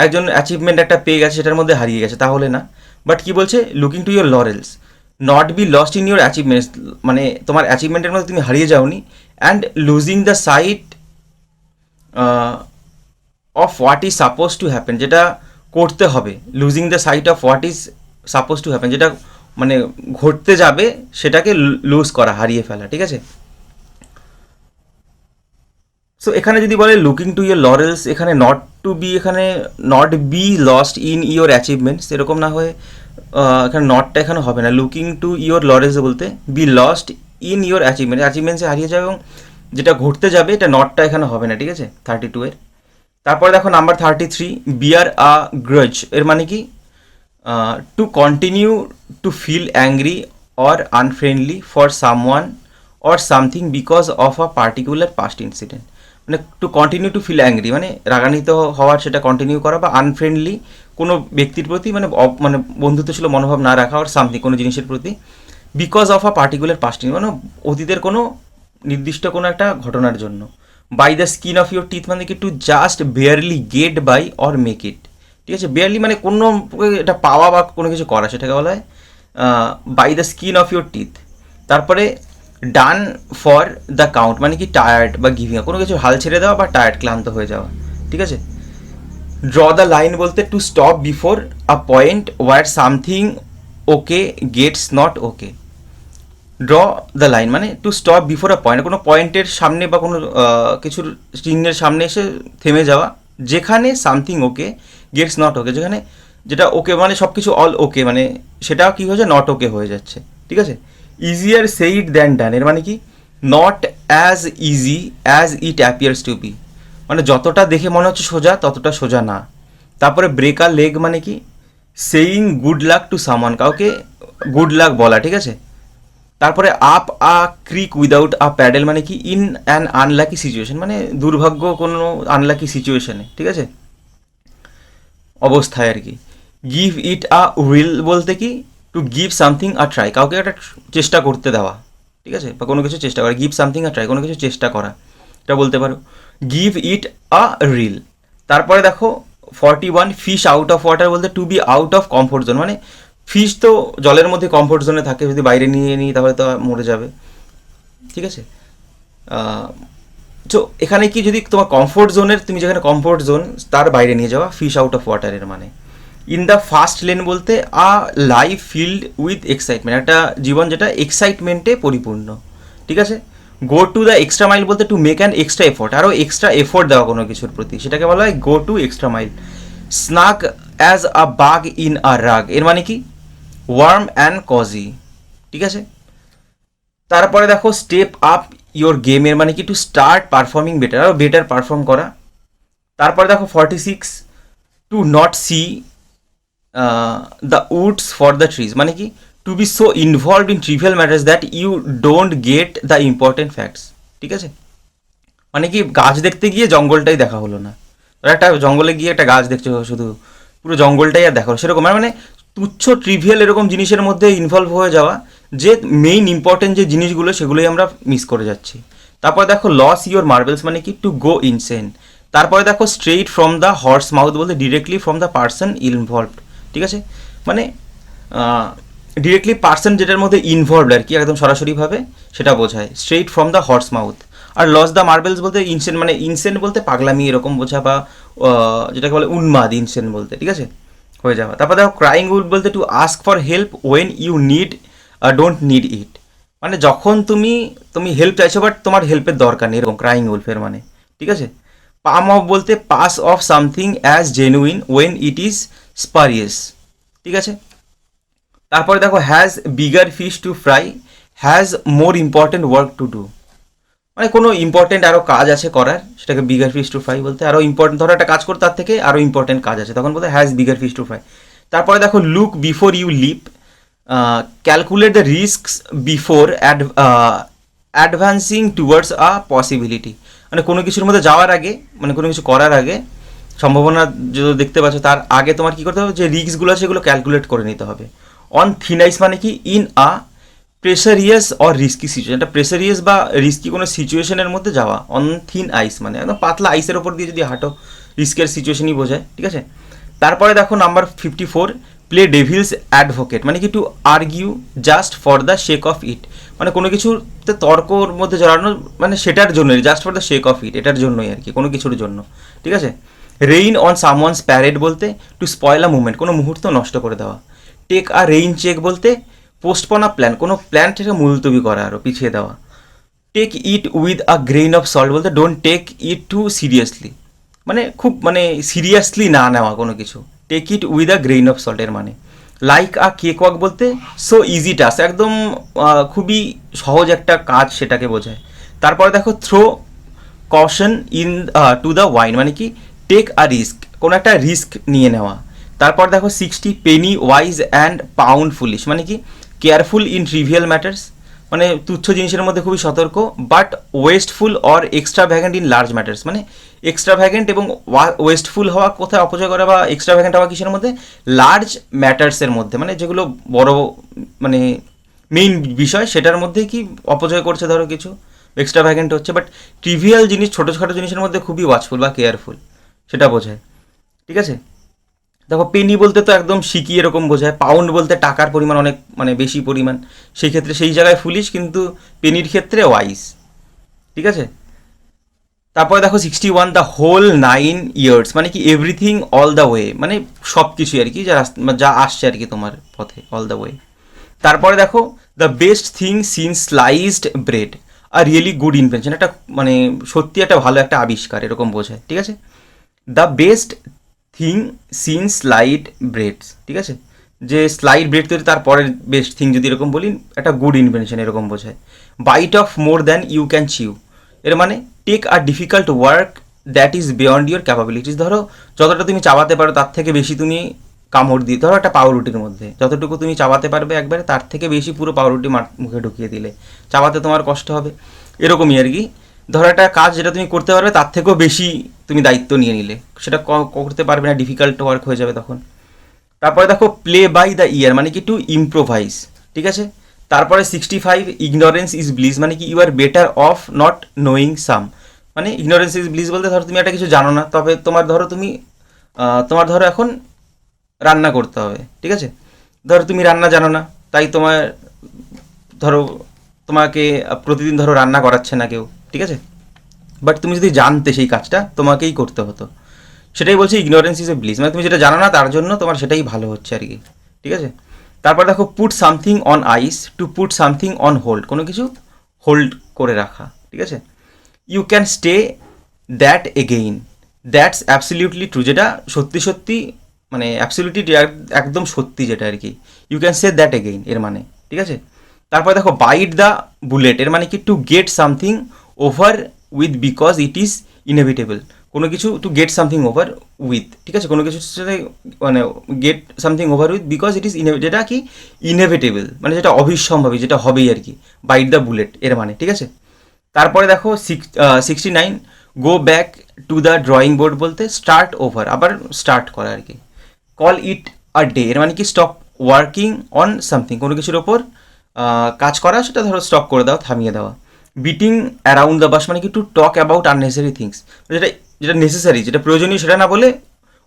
একজন অ্যাচিভমেন্ট একটা পেয়ে গেছে, সেটার মধ্যে হারিয়ে গেছে, তাহলে না, বাট কি বলছে looking to your laurels, not be lost in your achievements, মানে তোমার অ্যাচিভমেন্টের মধ্যে তুমি হারিয়ে যাওনি, and losing the sight of what is suppose to happen, যেটা করতে হবে, losing the sight of what is suppose to happen, যেটা মানে ঘটতে যাবে সেটাকে লুজ করা, হারিয়ে ফেলা, ঠিক আছে। সো এখানে যদি বলে লুকিং টু ইয়োর লরেলস, এখানে নট টু বি, এখানে not be lost in your achievements এরকম না হয়ে এখানে নটটা এখানে হবে না, লুকিং টু ইয়োর লরেলস বলতে be lost in your achievement, অ্যাচিভমেন্টসে হারিয়ে যাবে এবং যেটা ঘটতে যাবে এটা নটটা এখানে হবে না, ঠিক আছে, 32 এর। তারপরে দেখো নাম্বার 33 বিয়ার আ গ্রজ, এর মানে কি to continue to feel angry or unfriendly for someone or something because of a particular past incident, মানে to continue to feel angry, মানে রাগান্বিত হওয়ার, সেটা কন্টিনিউ করা, বা আনফ্রেন্ডলি কোনো ব্যক্তির প্রতি, মানে মানে বন্ধুত্বশীল মনোভাব না রাখা, আর সামথিং কোনো জিনিসের প্রতি, because of a particular past, মানে অতীতের কোনো নির্দিষ্ট কোনো একটা ঘটনার জন্য। By the skin of your teeth, মানে কি to just barely get by or make it, ঠিক আছে, বেয়ারলি মানে কোনো এটা পাওয়া বা কোনো কিছু করা, সেটাকে বলা হয় by the skin of your teeth. তারপরে ডান ফর দ্য কাউন্ট, মানে কি টায়ার্ড বা গিভিং, কোনো কিছু হাল ছেড়ে দেওয়া বা টায়ার্ড, ক্লান্ত হয়ে যাওয়া, ঠিক আছে। ড্র দ্য লাইন বলতে to stop before a point where something okay gets not okay, draw the line মানে to stop before a point, কোনো পয়েন্টের সামনে বা কোনো কিছুর চিহ্নের সামনে এসে থেমে যাওয়া, যেখানে something okay gets not okay, যেখানে যেটা ওকে মানে সব কিছু অল ওকে, মানে সেটা কী হয়েছে নট ওকে হয়ে যাচ্ছে, ঠিক আছে। ইজিয়ার সেইড দ্যান ডান, এর মানে কি not as easy as it appears to be, মানে যতটা দেখে মনে হচ্ছে সোজা ততটা সোজা না। তারপরে ব্রেক আ লেগ, মানে কি saying good luck to someone, কাউকে গুড লাক বলা, ঠিক আছে। তারপরে up a creek without a paddle, মানে কি ইন অ্যান আনলাকি সিচুয়েশন, মানে দুর্ভাগ্য কোনো আনলাকি সিচুয়েশনে, ঠিক আছে, অবস্থায় আর কি। গিভ ইট আ উইল বলতে কি to give something a try, কাউকে একটা চেষ্টা করতে দেওয়া, ঠিক আছে, বা কোনো কিছু চেষ্টা করা, গিভ সামথিং আ ট্রাই, কোনো কিছু চেষ্টা করা, এটা বলতে পারো। Give it a reel. তারপরে দেখো 41 ফিশ আউট অফ ওয়াটার বলতে to be out of comfort zone, মানে ফিশ তো জলের মধ্যে কমফোর্ট জোনে থাকে, যদি বাইরে নিয়ে নিই তাহলে তো মরে যাবে, ঠিক আছে। তো এখানে কি যদি তোমার কমফোর্ট জোনের, তুমি যেখানে কমফোর্ট জোন তার বাইরে নিয়ে যাওয়া, ফিশ আউট অফ ওয়াটারের মানে। ইন দ্য ফার্স্ট লেন বলতে a life filled with excitement, একটা জীবন যেটা এক্সাইটমেন্টে পরিপূর্ণ, ঠিক আছে। Go to the extra mile বলতে to make an extra effort, আরও এক্সট্রা এফোর্ট দেওয়া কোনো কিছুর প্রতি, সেটাকে বলা হয় go to extra mile. Snug as a bug in a rug, এর মানে কি ওয়ার্ম অ্যান্ড কজি, ঠিক আছে। তারপরে দেখো স্টেপ আপ ইয়োর গেমের মানে কি টু স্টার্ট পারফর্মিং বেটার, আরও বেটার পারফর্ম করা। তারপরে দেখো 46 to not see the woods for the trees, মানে কি to be so involved in trivial matters that you don't get the important facts, ঠিক আছে। মানে কি গাছ দেখতে গিয়ে জঙ্গলটাই দেখা হলো না, ধরো একটা জঙ্গলে গিয়ে একটা গাছ দেখছো, শুধু পুরো জঙ্গলটাই আর দেখা হলো সেরকম, মানে তুচ্ছ ট্রিভিয়াল এরকম জিনিসের মধ্যে ইনভলভ হয়ে যাওয়া, যে মেইন ইম্পর্টেন্ট যে জিনিসগুলো সেগুলোই আমরা মিস করে যাচ্ছি। তারপরে দেখো লস ইওর মার্বেলস, মানে কি টু গো ইনসেন। তারপরে দেখো straight from the horse mouth বলতে directly from the person involved, ঠিক আছে। মানে ডিরেক্টলি পার্সন যেটার মধ্যে ইনভলভড আর কি, একদম সরাসরিভাবে সেটা বোঝায় straight from the horse mouth. আর লস দ্য মার্বেলস বলতে ইনসেন, মানে ইনসেন বলতে পাগলামি এরকম বোঝা, বা যেটাকে বলে উন্মাদ ইনসেন বলতে, ঠিক আছে, হয়ে যাওয়া। তারপর দেখো ক্রাইং উড বলতে to ask for help when you need don't need it, মানে যখন তুমি হেল্প চাইছো বাট তোমার হেল্পের দরকার নেই, এরকম ক্রাইং উলফের মানে, ঠিক আছে। পাম অফ বলতে pass off something as genuine when it is spurious, ঠিক আছে। তারপরে দেখো has bigger fish to fry, has more important work to do, মানে কোনো ইম্পর্টেন্ট আরও কাজ আছে করার, সেটাকে বিগার ফিশ টু ফ্রাই বলতে, আরও ইম্পর্টেন্ট, ধরো একটা কাজ করতে তার থেকে আরও ইম্পর্টেন্ট কাজ আছে, তখন বলতে has bigger fish to fry. তারপরে দেখো look before you leap, calculate the risks before advancing towards a possibility, মানে কোনো কিছুর মধ্যে যাওয়ার আগে, মানে কোনো কিছু করার আগে, সম্ভাবনা যদি দেখতে পাচ্ছ তার আগে তোমার কী করতে হবে, যে রিস্কগুলো আছে সেগুলো ক্যালকুলেট করে নিতে হবে। অন থিন আইস মানে কি in a precarious or risky situation, একটা প্রেসারিয়াস বা রিস্কি কোনো সিচুয়েশনের মধ্যে যাওয়া। অন থিন আইস মানে একদম পাতলা আইসের ওপর দিয়ে যদি হাঁটো, রিস্কের সিচুয়েশনই বোঝায়, ঠিক আছে। তারপরে দেখো নাম্বার 54 প্লে ডেভিলস অ্যাডভোকেট, মানে কি to argue just for the sake of it, মানে কোনো কিছুতে তর্কর মধ্যে জড়ানো, মানে সেটার জন্যই, just for the sake of it, এটার জন্যই আর কি, কোনো কিছুর জন্য, ঠিক আছে। রেইন অন সামওয়ানস প্যারেড বলতে টু স্পয়েল আ মুভমেন্ট, কোনো মুহূর্ত নষ্ট করে দেওয়া। টেক আ রেইন চেক বলতে পোস্টপন আ প্ল্যান, কোনো প্ল্যানটাকে মুলতবি করা, আরও পিছিয়ে দেওয়া। Take it with a grain of salt বলতে don't take it too seriously, মানে খুব মানে সিরিয়াসলি না নেওয়া কোনো কিছু, take it with a grain of সল্টের মানে। লাইক আ কেক ওয়াক বলতে সো ইজি টাস্ক, একদম খুবই সহজ একটা কাজ সেটাকে বোঝায়। তারপরে দেখো throw caution into the wind, মানে কি টেক আ রিস্ক, কোনো একটা রিস্ক নিয়ে নেওয়া। তারপর দেখো 60 Penney wise and pound foolish, মানে কি কেয়ারফুল ইন ট্রিভিয়াল ম্যাটার্স, মানে তুচ্ছ জিনিসের মধ্যে খুবই সতর্ক, but wasteful or extravagant in large matters, মানে এক্সট্রা ভ্যাগেন্ট এবং ওয়েস্টফুল হওয়া, কোথায় অপচয় করা বা এক্সট্রা ভ্যাগেন্ট হওয়া কিসের মধ্যে, লার্জ ম্যাটার্সের মধ্যে, মানে যেগুলো বড় মানে মেইন বিষয় সেটার মধ্যে কি অপচয় করছে ধরো কিছু, এক্সট্রা ভ্যাগেন্ট হচ্ছে, বাট ট্রিভিয়াল জিনিস ছোটোখাটো জিনিসের মধ্যে খুবই ওয়াচফুল বা কেয়ারফুল, সেটা বোঝায়, ঠিক আছে। দেখো পেনি বলতে তো একদম সিকি এরকম বোঝায়, পাউন্ড বলতে টাকার পরিমাণ অনেক মানে বেশি পরিমাণ, সেই ক্ষেত্রে সেই জায়গায় ফুলিশ, কিন্তু পেনির ক্ষেত্রে ওয়াইজ, ঠিক আছে। তারপরে দেখো 61 দ্য হোল 9 ইয়ার্স, মানে কি এভরিথিং অল দ্য ওয়ে, মানে সব কিছুই আর কি, যা আসছে আর কি তোমার পথে, অল দ্য ওয়ে। তারপরে দেখো the best thing since sliced bread, a really good invention, একটা মানে সত্যি একটা ভালো একটা আবিষ্কার এরকম বোঝায়, ঠিক আছে। The best thing since slide breads, ঠিক আছে, যে স্লাইড ব্রেড তৈরি তারপরের বেস্ট থিং যদি এরকম বলি, একটা গুড ইনভেনশন এরকম বোঝায়। Bite off more than you can chew, এর মানে take a difficult work that is beyond your capabilities, ধরো যতটা তুমি চাবাতে পারো তার থেকে বেশি তুমি কামড় দিয়ে, ধরো একটা পাউরুটির মধ্যে যতটুকু তুমি চাবাতে পারবে একবারে, তার থেকে বেশি পুরো পাউরুটি মুখে ঢুকিয়ে দিলে চাবাতে তোমার কষ্ট হবে, এরকমই আর কি। ধরো একটা কাজ যেটা তুমি করতে পারবে তার থেকেও বেশি তুমি দায়িত্ব নিয়ে নিলে, সেটা করতে পারবে না, ডিফিকাল্ট ওয়ার্ক হয়ে যাবে তখন। তারপরে দেখো প্লে বাই দ্য ইয়ার, মানে কি টু ইম্প্রোভাইজ, ঠিক আছে। তারপরে 65 ইগনোরেন্স ইজ ব্লিস, মানে কি you are better off not knowing some, মানে ইগনোরেন্স ইজ ব্লিস বলতে ধরো তুমি একটা কিছু জানো না, তবে তোমার ধরো এখন রান্না করতে হবে, ঠিক আছে, ধরো তুমি রান্না জানো না, তাই ধরো তোমাকে প্রতিদিন ধরো রান্না করাচ্ছে না কেউ, ঠিক আছে, বাট তুমি যদি জানতে সেই কাজটা তোমাকেই করতে হতো। সেটাই বলছি ইগনোরেন্স ইজ এ ব্লিস, মানে তুমি যেটা জানো না তার জন্য তোমার সেটাই ভালো হচ্ছে আর কি, ঠিক আছে। তারপর দেখো put something on ice, to put something on hold, কোনো কিছু হোল্ড করে রাখা, ঠিক আছে। You can say that again, that's absolutely true, যেটা সত্যি সত্যি মানে অ্যাবসলিউটলি একদম সত্যি যেটা আর কি। You can say that again এর মানে, ঠিক আছে। তারপর দেখো বাইট দ্য বুলেট, এর মানে কি to get something over with because it is inevitable, কোনো কিছু to get something over with, ঠিক আছে, কোনো কিছুর সাথে মানে gate something over with because it is যেটা কি ইনএভিটেবল, মানে যেটা অবিসম্ভাবী, যেটা হবেই আর কি, বাইট দ্য বুলেট এর মানে, ঠিক আছে। তারপরে দেখো 69 গো back to the drawing board বলতে স্টার্ট ওভার, আবার স্টার্ট করা আর কি। কল ইট আ ডে, এর মানে কি স্টপ ওয়ার্কিং অন সামথিং, কোনো কিছুর ওপর কাজ করা, সেটা ধরো স্টপ করে দাও, থামিয়ে দেওয়া। বিটিং অ্যারাউন্ড দ্য বাস মানে কি to talk about unnecessary things, যেটা যেটা নেসেসারি, যেটা প্রয়োজনীয় সেটা না বলে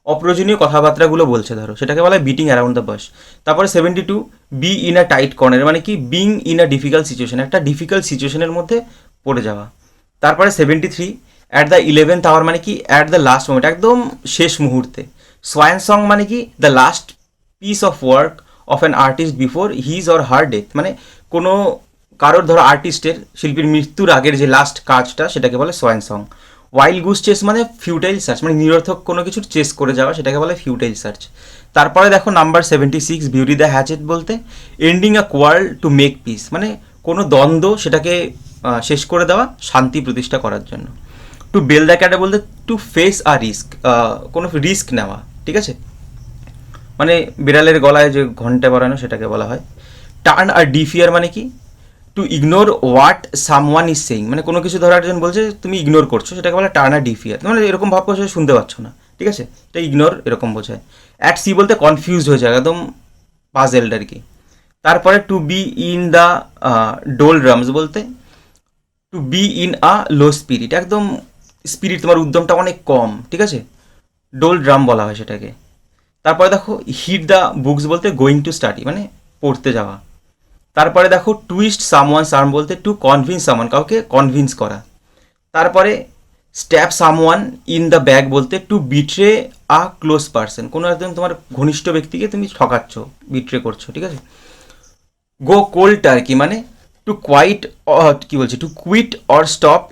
অপ্রয়োজনীয় কথাবার্তাগুলো বলছে ধরো, সেটাকে বলা হয় বিটিং অ্যারাউন্ড দ্য বাস। তারপরে 72 B in a tight corner, মানে কি being in a difficult situation, একটা ডিফিকাল্ট সিচুয়েশনের মধ্যে পড়ে যাওয়া। তারপরে 73 অ্যাট দ্য 11th আওয়ার, মানে কি অ্যাট দ্য লাস্ট মোমেন্ট, একদম শেষ মুহূর্তে। সোয়ান সং মানে কি the last piece of work of an artist before his or her death, মানে কোনো কারোর ধরো আর্টিস্টের, শিল্পীর মৃত্যুর আগের যে লাস্ট কাজটা সেটাকে বলে swan song. Wild goose chase মানে ফিউটাইল সার্চ, মানে নিরর্থক কোনো কিছুর চেস করে যাওয়া, সেটাকে বলে ফিউটাইল সার্চ। তারপরে দেখো নাম্বার 76 বিউরি দ্য হ্যাচেট বলতে ending a quarrel to make piece, মানে কোনো দ্বন্দ্ব সেটাকে শেষ করে দেওয়া, শান্তি প্রতিষ্ঠা করার জন্য। টু বেল দ্য ক্যাটে বলতে টু ফেস আ রিস্ক, কোনো রিস্ক নেওয়া, ঠিক আছে, মানে বিড়ালের গলায় যে ঘন্টা বাড়ানো সেটাকে বলা হয়। টার্ন আর ডিফিয়ার মানে কি two ignore what someone is saying, মানে কোনো কিছু ধরো একজন বলছে তুমি ইগনোর করছো, সেটাকে বলে টার্ন আর ডিফিয়ার, মানে এরকম ভাব করছো শুনতে পাচ্ছ না, ঠিক আছে, এটা ইগনোর এরকম বোঝায়। অ্যাট সি বলতে কনফিউজড হয়ে যায়, একদম পাজেলড আর কি। তারপরে to be in the doldrums বলতে to be in a low spirit, একদম স্পিরিট তোমার উদ্যমটা অনেক কম, ঠিক আছে, ডোল ড্রাম বলা হয় সেটাকে। তারপরে দেখো হিট দ্য বুকস বলতে গোয়িং টু স্টাডি, মানে পড়তে যাওয়া। তারপরে দেখো টুইস্ট সামওয়ানস আর্ম বলতে টু কনভিন্স সামওয়ান, কাউকে কনভিন্স করা। তারপরে step someone in the bag বলতে টু বিট্রে আ ক্লোজ পার্সন, কোনো একদম তোমার ঘনিষ্ঠ ব্যক্তিকে তুমি ঠকাচ্ছ, বিট্রে করছো, ঠিক আছে। গো কোল্ড টার্কি মানে টু কোয়াইট, কি বলছে, to quit or stop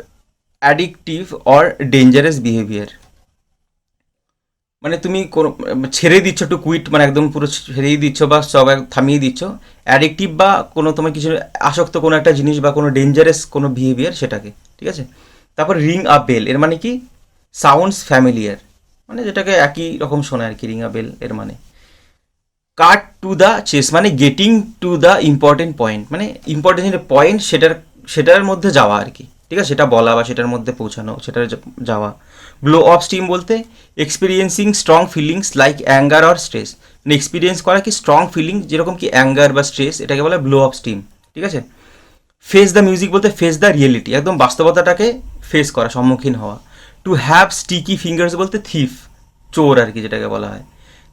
addictive or dangerous behaviour, মানে তুমি কোনো ছেড়ে দিচ্ছ, টু কুইট মানে একদম পুরো ছেড়েই দিচ্ছ বা সব থামিয়ে দিচ্ছ, অ্যাডিকটিভ বা কোনো তোমার কিছু আসক্ত কোনো একটা জিনিস বা কোনো ডেঞ্জারাস কোনো বিহেভিয়ার সেটাকে, ঠিক আছে। তারপর রিং আ বেল এর মানে কি সাউন্ডস ফ্যামিলিয়ার, মানে যেটাকে একই রকম শোনায় আর কি, রিং আ বেল এর মানে। কাট টু দ্য চেস মানে getting to the important point, মানে ইম্পর্টেন্ট যে পয়েন্ট সেটার মধ্যে যাওয়া আর কি, ঠিক আছে, সেটা বলা বা সেটার মধ্যে পৌঁছানো, সেটার যাওয়া। ব্লো অফ স্টিম বলতে experiencing strong feelings like anger or stress, মানে এক্সপিরিয়েন্স করা কি স্ট্রং ফিলিং যেরকম কি অ্যাঙ্গার বা স্ট্রেস, এটাকে বলে ব্লো অফ স্টিম, ঠিক আছে। ফেস দ্য মিউজিক বলতে ফেস দ্য রিয়েলিটি, একদম বাস্তবতাটাকে ফেস করা, সম্মুখীন হওয়া। টু হ্যাভ স্টিকি ফিঙ্গার্স বলতে থিফ, চোর আর কি যেটাকে বলা হয়।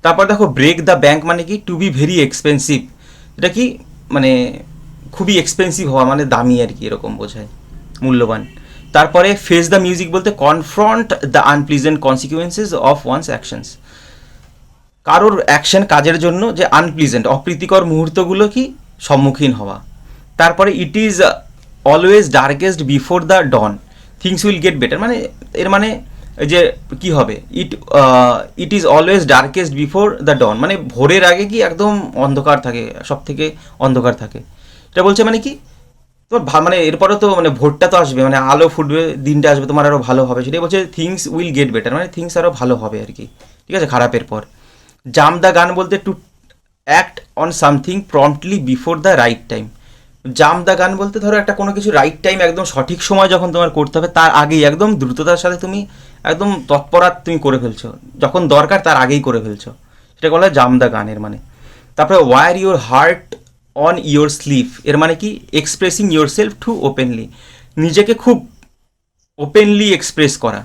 তারপর দেখো ব্রেক দ্য ব্যাঙ্ক মানে কি টু বি ভেরি এক্সপেন্সিভ, এটা কি মানে খুবই এক্সপেন্সিভ হওয়া, মানে দামি আর কি এরকম বোঝায়, মূল্যবান। তারপরে ফেস দ্য মিউজিক বলতে confront the unpleasant consequences of wands actions, কারোর অ্যাকশন কাজের জন্য যে আনপ্লিজেন্ট অপ্রীতিকর মুহূর্তগুলো কি সম্মুখীন হওয়া। তারপরে it is always darkest before the dawn things will get better, মানে এর মানে যে কি হবে, it is always darkest before the dawn, মানে ভোরের আগে কি একদম অন্ধকার থাকে, সব থেকে অন্ধকার থাকে, এটা বলছে মানে কি তোমার মানে এরপরে তো মানে ভোরটা তো আসবে, মানে আলো ফুটবে, দিনটা আসবে, তোমার আরও ভালো হবে, সেটাই বলছে থিংস উইল গেট বেটার, মানে থিংস আরও ভালো হবে আর কি, ঠিক আছে, খারাপের পর। জাম্প দ্য গান বলতে to act on something promptly before the right time. Jump the gun বলতে ধরো একটা কোনো কিছু রাইট টাইম, একদম সঠিক সময় যখন তোমার করতে হবে তার আগেই একদম দ্রুততার সাথে তুমি একদম তৎপরাৎ তুমি করে ফেলছো, যখন দরকার তার আগেই করে ফেলছো, সেটাকে বলা হয় জাম্প দ্য গানের মানে। তারপরে wear your heart on your sleeve এর মানে কি expressing yourself too openly, নিজেকে খুব ওপেনলি এক্সপ্রেস করা।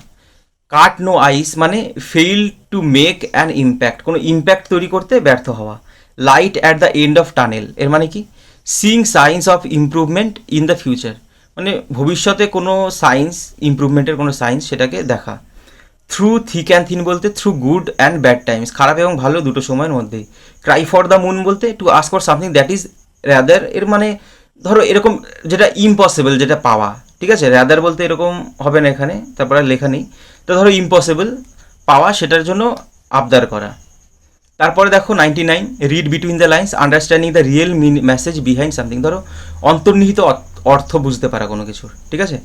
কাট নো আইস মানে fail to make an impact, কোনো ইম্প্যাক্ট তৈরি করতে ব্যর্থ হওয়া। Light at the end of tunnel এর মানে কি seeing signs of improvement in the future, মানে ভবিষ্যতে কোনো সায়েন্স ইমপ্রুভমেন্টের কোনো সায়েন্স সেটাকে দেখা। থ্রু থিক অ্যান্ড থিন বলতে through good and bad Times, খারাপ এবং ভালো দুটো সময়ের মধ্যেই। ক্রাই ফর দ্য মুন বলতে to ask for something that is rather, এর মানে ধরো এরকম যেটা ইম্পসিবল যেটা পাওয়া, ঠিক আছে, র্যাদার বলতে এরকম হবে না এখানে, তারপরে লেখা নেই, তো ধরো ইম্পসিবল পাওয়া সেটার জন্য আবদার করা। তারপরে দেখো 99, read between the lines understanding the real message behind something, ধরো অন্তর্নিহিত অর্থ বুঝতে পারা কোনো কিছুর, ঠিক আছে।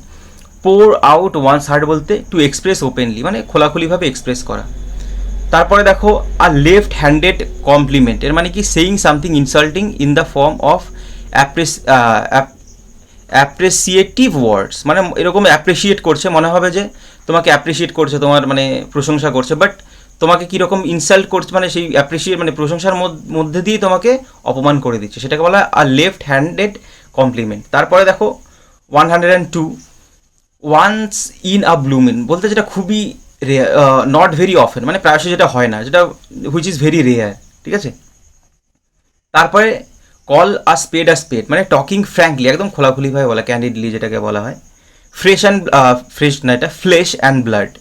পোর আউট ওয়ান্স হার্ট বলতে টু এক্সপ্রেস ওপেনলি, মানে খোলাখুলিভাবে এক্সপ্রেস করা। তারপরে দেখো আর লেফট হ্যান্ডেড কমপ্লিমেন্ট, এর মানে কি saying something insulting in the form of appreciative words, মানে এরকম অ্যাপ্রিসিয়েট করছে, মনে হবে যে তোমাকে অ্যাপ্রিসিয়েট করছে, তোমার মানে প্রশংসা করছে, বাট তোমাকে কীরকম ইনসাল্ট করছে, মানে সেই অ্যাপ্রিসিয়েট মানে প্রশংসার মধ্যে দিয়ে তোমাকে অপমান করে দিচ্ছে, সেটাকে বলা হয় আর লেফট হ্যান্ডেড কমপ্লিমেন্ট। তারপরে দেখো 102, once in a blue moon বলতে যেটা খুবই নট ভেরি অফেন, মানে প্রায়শই যেটা হয় না, যেটা হুইচ ইজ ভেরি রেয়ার, ঠিক আছে। তারপরে কল আ স্পেড, মানে টকিং ফ্র্যাঙ্কলি, একদম খোলাখুলিভাবে বলা, ক্যান্ডিডলি যেটাকে বলা হয়। ফ্রেশ না, এটা flash and blood,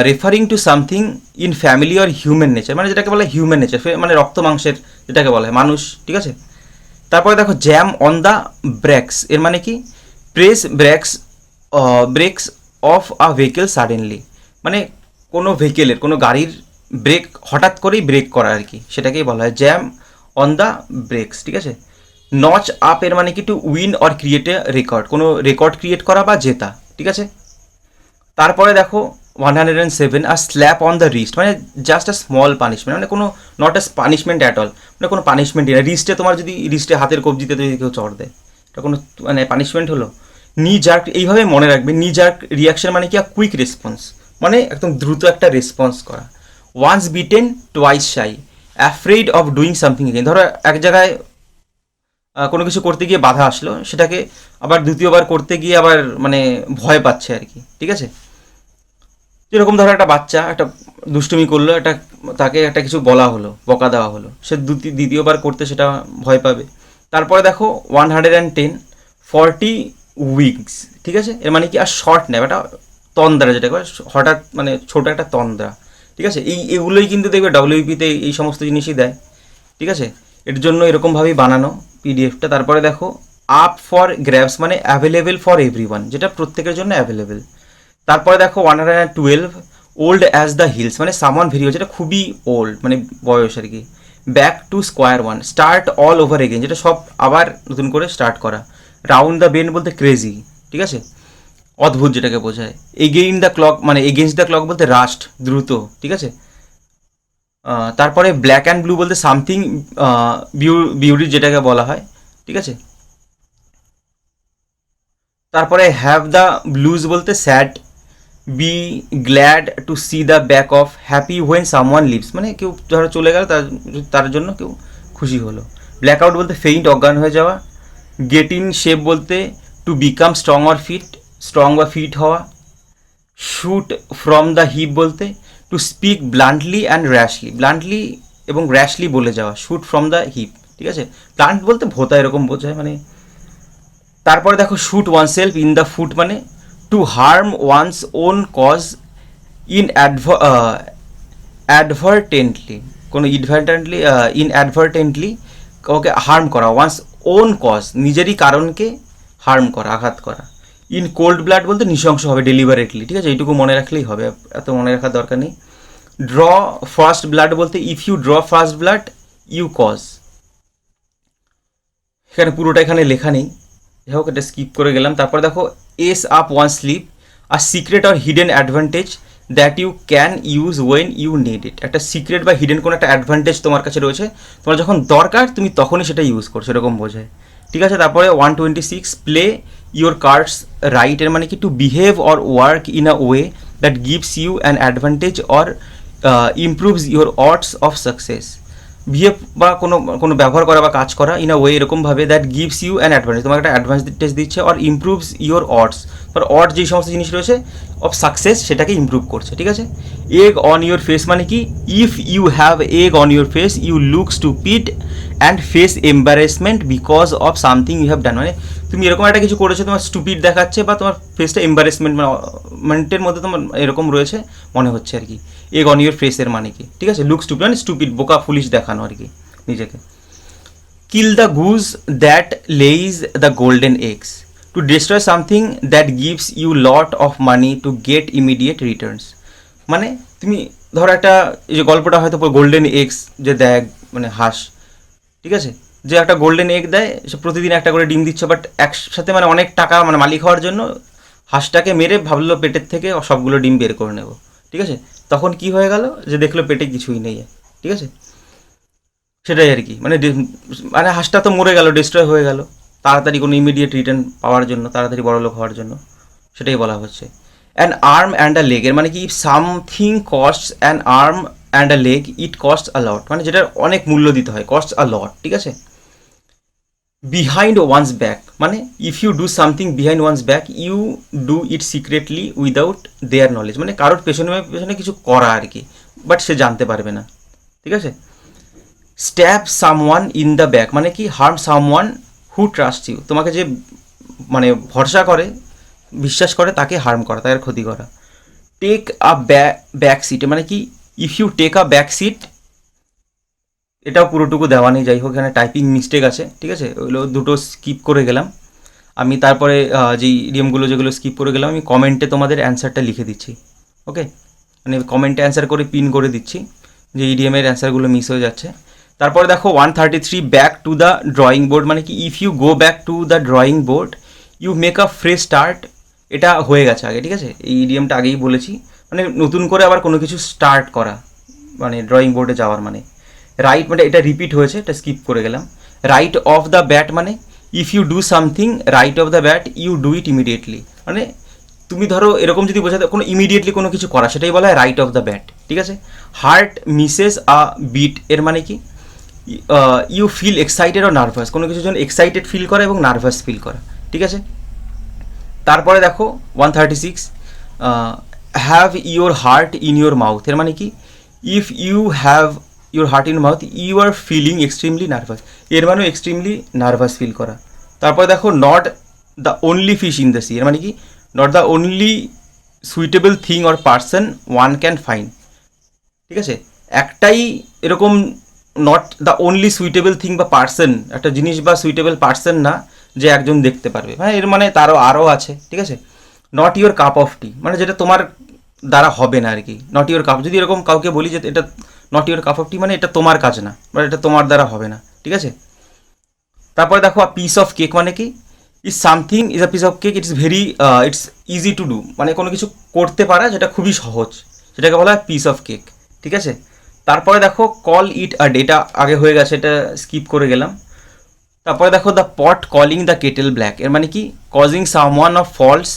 referring to something in family or human nature, মানে যেটাকে বলা হয় হিউম্যান নেচার, মানে রক্ত মাংসের যেটাকে বলা হয় মানুষ, ঠিক আছে। তারপরে দেখো জ্যাম অন দ্য ব্রেকস, এর মানে কি press ব্রেকস of a vehicle suddenly, মানে কোনো ভেহিকেলের কোনো গাড়ির ব্রেক হঠাৎ করেই ব্রেক করা আর কি, সেটাকেই বলা হয় জ্যাম অন দ্য ব্রেকস, ঠিক আছে। নচ আপ এর মানে কি to win or create a record, কোনো রেকর্ড ক্রিয়েট করা বা জেতা, ঠিক আছে। তারপরে দেখো 107, আর স্ল্যাপ অন দ্য রিস্ট, মানে জাস্ট আ স্মল পানিশমেন্ট, মানে কোনো not a punishment at all, মানে কোনো পানিশমেন্টই না। রিস্টে তোমার যদি রিস্টে হাতের কবজিতে যদি কেউ চড় দেয়, এটা কোনো মানে পানিশমেন্ট হলো। নি জার্ক, এইভাবে মনে রাখবে, নি জার্ক রিয়াকশন মানে কি কুইক রেসপন্স, মানে একদম দ্রুত একটা রেসপন্স করা। Once bitten twice shy, afraid of doing something again, ধরো এক জায়গায় কোনো কিছু করতে গিয়ে বাধা আসলো, সেটাকে আবার দ্বিতীয়বার করতে গিয়ে আবার মানে ভয় পাচ্ছে আর কি, ঠিক আছে। যেরকম ধরো একটা বাচ্চা একটা দুষ্টুমি করলো, তাকে একটা কিছু বলা হলো, বকা দেওয়া হলো, সে দ্বিতীয়বার করতে সেটা ভয় পাবে। তারপরে দেখো 110, 40 উইকস, ঠিক আছে, এর মানে কি আর শর্ট নেয়, একটা তন্দ্রা যেটাকে হঠাৎ মানে ছোটো একটা তন্দ্রা, ঠিক আছে। এগুলোই কিন্তু দেখবে ডব্লিউপিতে এই সমস্ত জিনিসই দেয়, ঠিক আছে, এর জন্য এরকমভাবেই বানানো পিডিএফটা। তারপরে দেখো আপ ফর গ্র্যাবস, মানে অ্যাভেলেবেল ফর এভরিওয়ান, যেটা প্রত্যেকের জন্য অ্যাভেলেবেল। তারপরে দেখো 112, ওল্ড অ্যাজ দ্য হিলস, মানে সামওয়ান ভেরি, যেটা খুবই ওল্ড মানে বয়স আর কি। Back to square one, start all over again, যেটা সব আবার নতুন করে স্টার্ট করা। রাউন্ড দ্য বেন বলতে ক্রেজি, ঠিক আছে, অদ্ভুত যেটাকে বোঝায়। এগেইন দ্য ক্লক, মানে এগেইনস্ট দ্য ক্লক বলতে রাস্ট, দ্রুত, ঠিক আছে। তারপরে ব্ল্যাক অ্যান্ড ব্লু বলতে সামথিং বিউটি যেটাকে বলা হয়, ঠিক আছে। তারপরে হ্যাভ দ্য ব্লুজ বলতে sad, be glad to see the back of, happy when someone leaves, মানে কেউ ধরো চলে গেল তার জন্য কেউ খুশি হলো। ব্ল্যাক আউট বলতে ফেইন্ট, অজ্ঞান হয়ে যাওয়া। গেট ইন শেপ বলতে to become strong or fit, strong বা ফিট হওয়া। শুট ফ্রম দ্য হিপ বলতে to speak bluntly and rashly, bluntly এবং র্যাশলি বলে যাওয়া, শুট ফ্রম দ্য হিপ, ঠিক আছে। প্লান্ট বলতে ভোতা এরকম বোঝায় মানে। তারপরে দেখো shoot one self in the foot, মানে to harm one's own cause inadvertently, কোনো ইনঅ্যাডভার্টেন্টলি ওকে হার্ম করা, ওয়ান্স ওন কজ নিজেরই কারণকে হার্ম করা, আঘাত করা। ইন কোল্ড ব্লাড বলতে নৃশংসভাবে, ডেলিভারেটলি, ঠিক আছে, এইটুকু মনে রাখলেই হবে, এত মনে রাখার দরকার নেই। ড্র ফার্স্ট ব্লাড বলতে if you draw first blood you cause, এখানে পুরোটা এখানে লেখা নেই, যাই হোক এটা স্কিপ করে গেলাম। তারপর দেখো ace up one slip, a secret or hidden advantage that you can use when you need it, একটা সিক্রেট বা হিডেন কোনো একটা অ্যাডভান্টেজ তোমার কাছে রয়েছে, তোমার যখন দরকার তুমি তখনই সেটা ইউজ করছো, এরকম বোঝায়, ঠিক আছে। তারপরে 126, প্লে ইউর কার্ডস রাইট, এর মানে কি to behave or work in a way that gives you an advantage or improves your odds of success, behave বা কোনো ব্যবহার করা বা কাজ করা ইন আ ওয়ে এরকমভাবে that gives you an advantage, তোমাকে একটা অ্যাডভান্টেজ দিচ্ছে, অর ইমপ্রুভস ইউর অডস, তোমার অড যেই সমস্ত জিনিস রয়েছে অফ সাকসেস সেটাকে ইমপ্রুভ করছে, ঠিক আছে। এগ অন ইউর ফেস মানে কি if you have egg on your face you look stupid and face embarrassment because of something you have done, মানে তুমি এরকম একটা কিছু করেছো, তোমার স্টুপিড দেখাচ্ছে বা তোমার ফেসটা এম্বারেসমেন্টের মধ্যে তোমার এরকম রয়েছে মনে হচ্ছে আর কি। এগ অন ইউর ফেসের মানে কি, ঠিক আছে, লুক স্টুপিড মানে স্টুপিড, বোকা, ফুলিশ দেখানো আর কি নিজেকে। Kill the goose that lays the golden eggs, to destroy something that gives you lot of money to get immediate returns. মানে তুমি ধরো একটা, এই যে গল্পটা হয়তো গোল্ডেন এগস যে দেয় মানে হাঁস, ঠিক আছে, যে একটা গোল্ডেন এগ দেয়, সে প্রতিদিন একটা করে ডিম দিচ্ছে, বাট একসাথে মানে অনেক টাকা মানে মালিক হওয়ার জন্য হাঁসটাকে মেরে ভাবলো পেটের থেকে সবগুলো ডিম বের করে নেব, ঠিক আছে। তখন কি হয়ে গেল, যে দেখলো পেটে কিছুই নেই, ঠিক আছে। সেটাই আর কি, মানে হাঁসটা তো মরে গেল, ডিস্ট্রয় হয়ে গেল, তাড়াতাড়ি কোনো ইমিডিয়েট রিটার্ন পাওয়ার জন্য, তাড়াতাড়ি বড়লোক হওয়ার জন্য, সেটাই বলা হচ্ছে। An arm and a leg এর মানে কি, if something costs an arm and a leg it cost a lot, মানে যেটার অনেক মূল্য দিতে হয়, কস্ট আ লট, ঠিক আছে। বিহাইন্ড ওয়ান্স ব্যাক মানে if you do something behind one's back you do it secretly without their knowledge, মানে কারোর পেছনে পেছনে কিছু করা আর কি, বাট সে জানতে পারবে না, ঠিক আছে। Stab someone in the back মানে কি, harm someone who trust you, তোমাকে যে মানে ভরসা করে, বিশ্বাস করে, তাকে হার্ম করা, তাদের ক্ষতি করা। টেক আ ব্যাক সিট মানে কি, if you take a back seat, এটাও পুরোটুকু দেওয়া নেই, যাই হোক এখানে টাইপিং মিস্টেক আছে, ঠিক আছে, ওগুলো দুটো স্কিপ করে গেলাম আমি। তারপরে যেই ইডিয়মগুলো যেগুলো স্কিপ করে গেলাম আমি কমেন্টে তোমাদের অ্যান্সারটা লিখে দিচ্ছি, ওকে, মানে কমেন্টে অ্যান্সার করে পিন করে দিচ্ছি যে ইডিএমের অ্যান্সারগুলো মিস হয়ে যাচ্ছে। তারপরে দেখো 133 back to the drawing board মানে কি, if you go back to the drawing board you make a fresh start, এটা হয়ে গেছে আগে, ঠিক আছে, এই ইডিএমটা আগেই বলেছি, মানে নতুন করে আবার কোনো কিছু স্টার্ট করা, মানে ড্রয়িং বোর্ডে যাওয়ার মানে। রাইট মানে এটা রিপিট হয়েছে, এটা স্কিপ করে গেলাম। রাইট অফ দ্য ব্যাট মানে if you do something right off the bat you do it immediately, মানে তুমি ধরো এরকম যদি বোঝাতে কোনো ইমিডিয়েটলি কোনো কিছু করা, সেটাই বলা হয় রাইট অফ দ্য ব্যাট, ঠিক আছে। হার্ট মিসেস আ বিট এর মানে কি, ইউ ফিল এক্সাইটেড ও নার্ভাস, কোনো কিছুর জন্য এক্সাইটেড ফিল করা এবং নার্ভাস ফিল করা, ঠিক আছে। তারপরে দেখো 136 have your heart in your mouth এর মানে কি, if you have your heart in mouth you are feeling extremely nervous, এর মানেও এক্সট্রিমলি নার্ভাস ফিল করা। তারপরে দেখো not the only fish in the sea এর মানে কি, not the only suitable thing or person one can find, ঠিক আছে, একটাই এরকম not the only suitable thing বা পার্সন, একটা জিনিস বা সুইটেবল পার্সন না যে একজন দেখতে পারবে, মানে এর মানে তারও আরও আছে, ঠিক আছে। নট ইউর কাপ অফ টি মানে যেটা তোমার দ্বারা হবে না আর কি, নট ইউর কাপ, যদি এরকম কাউকে বলি যে এটা নট ইউর কাপ অফ টি মানে এটা তোমার কাজ না, মানে এটা তোমার দ্বারা হবে না, ঠিক আছে। তারপরে দেখো পিস অফ কেক মানে কি, is something is a piece of cake it's very it's easy to do, মানে কোনো কিছু করতে পারা যেটা খুবই সহজ, সেটাকে বলা হয় পিস অফ কেক, ঠিক আছে। তারপরে দেখো কল ইট আ ডে, এটা আগে হয়ে গেছে, এটা স্কিপ করে গেলাম। তারপরে দেখো the pot calling the kettle black এর মানে কি, accusing someone of faults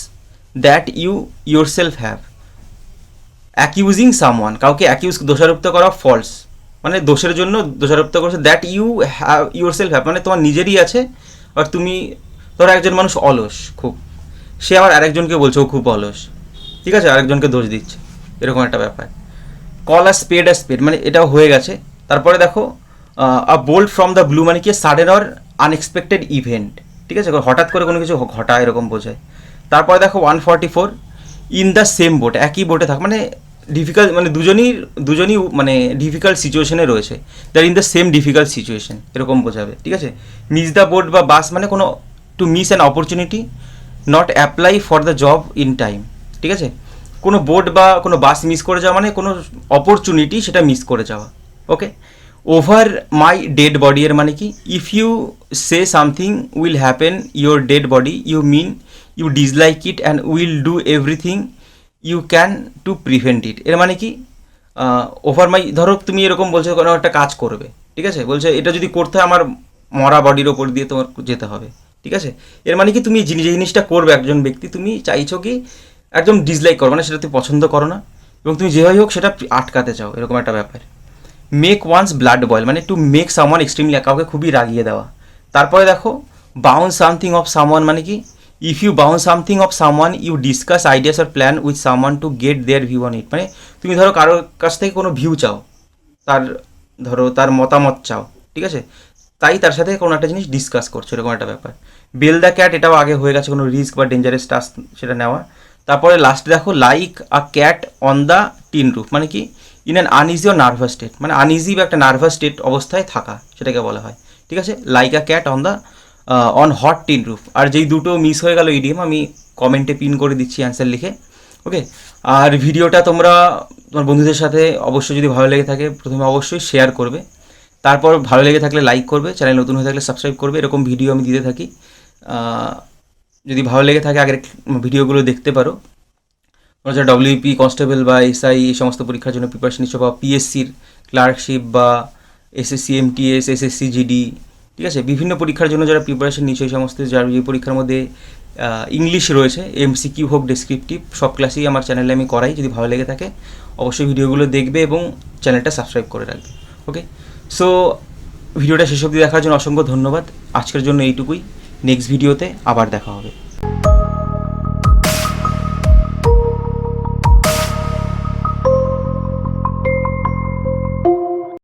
that you yourself have, accusing someone কাউকে অ্যাকিউজ দোষারোপিত করা, ফলস মানে দোষের জন্য দোষারোপিত করছে, that you have yourself have মানে তোমার নিজেরই আছে, আর তুমি ধরো একজন মানুষ অলস খুব, সে আবার আরেকজনকে বলছে ও খুব অলস, ঠিক আছে, আরেকজনকে দোষ দিচ্ছে, এরকম একটা ব্যাপার। কল আ স্পেড মানে এটাও হয়ে গেছে। তারপরে দেখো a bolt from the blue মানে কি, সাডেন অর আনএক্সপেক্টেড ইভেন্ট, ঠিক আছে, হঠাৎ করে কোনো কিছু ঘটা এরকম বোঝায়। তারপরে দেখো 144 ইন দ্য সেম বোট, একই বোটে থাক মানে ডিফিকাল্ট, মানে দুজনই মানে ডিফিকাল্ট সিচুয়েশনে রয়েছে, there in the same difficult situation এরকম বোঝাবে, ঠিক আছে। মিস দ্য বোট বা বাস মানে কোনো to miss an opportunity, not apply for the job in time, ঠিক আছে, কোনো বোট বা কোনো বাস মিস করে যাওয়া মানে কোনো অপরচুনিটি সেটা মিস করে যাওয়া, okay. Over my dead body এর মানে কি, if you say something will happen your dead body you mean you dislike it and will do everything you can to prevent it এর মানে কি, ওভার মাই, ধরো তুমি এরকম বলছো কোনো একটা কাজ করবে, ঠিক আছে, বলছে এটা যদি করতে হয় আমার মরা বডির ওপর দিয়ে তোমার যেতে হবে, ঠিক আছে, এর মানে কি তুমি যে জিনিসটা করবে একজন ব্যক্তি, তুমি চাইছো কি একদম ডিসলাইক করো, মানে সেটা তুমি পছন্দ করো না এবং তুমি যেভাবে হোক সেটা আটকাতে চাও, এরকম একটা ব্যাপার। মেক ওয়ান্স ব্লাড বয়েল মানে টু মেক সামওয়ান এক্সট্রিমলি, কাউকে খুবই রাগিয়ে দেওয়া। তারপরে দেখো বাউন্স সামথিং অফ সামওয়ান মানে কি, if you bounce something off someone you discuss ideas or plan with someone to get their view on it, মানে তুমি ধরো কারোর কাছ থেকে কোনো ভিউ চাও, তার ধরো তার মতামত চাও, ঠিক আছে, তাই তার সাথে কোনো একটা জিনিস ডিসকাস করছো, এরকম একটা ব্যাপার। বেল দ্য ক্যাট, এটাও আগে হয়ে গেছে, কোনো রিস্ক বা ডেঞ্জারাস টাস্ক সেটা নেওয়া। তারপরে লাস্টে দেখো like a cat on the tin roof, মানে কি ইন অ্যান আনইজি ও নার্ভাস স্টেট, মানে আনইজি বা একটা নার্ভাস স্টেট অবস্থায় থাকা, সেটাকে বলা হয়। ঠিক আছে, like a cat on the on hot tin roof. আর যেই দুটো মিস হয়ে গেল ইডিএম আমি কমেন্টে পিন করে দিচ্ছি অ্যান্সার লিখে। ওকে, আর ভিডিওটা তোমরা তোমার বন্ধুদের সাথে অবশ্যই যদি ভালো লেগে থাকে প্রথমে অবশ্যই শেয়ার করবে, তারপর ভালো লেগে থাকলে লাইক করবে, চ্যানেল নতুন হয়ে থাকলে সাবস্ক্রাইব করবে। এরকম ভিডিও আমি দিতে থাকি। যদি ভালো লেগে থাকে আগের ভিডিওগুলো দেখতে পারো। তোমরা যারা ডব্লিউপি কনস্টেবল বা এসআই এই সমস্ত পরীক্ষার জন্য প্রিপারেশন নিচ্ছ, বা পিএসসির ক্লার্কশিপ বা এসএসসি এমটিএস, এসএসসি জিডি, ঠিক আছে, বিভিন্ন পরীক্ষার জন্য যারা প্রিপারেশন নিচ্ছ, এই সমস্ত যার যে পরীক্ষার মধ্যে ইংলিশ রয়েছে, এমসিকিউ হোক ডেসক্রিপটিভ, সব ক্লাসেই আমার চ্যানেলে আমি করাই। যদি ভালো লেগে থাকে অবশ্যই ভিডিওগুলো দেখবে এবং চ্যানেলটা সাবস্ক্রাইব করে রাখবে। ওকে, সো ভিডিওটা শেষ অবধি দেখার জন্য অসংখ্য ধন্যবাদ। আজকের জন্য এইটুকুই, নেক্সট ভিডিওতে আবার দেখা হবে।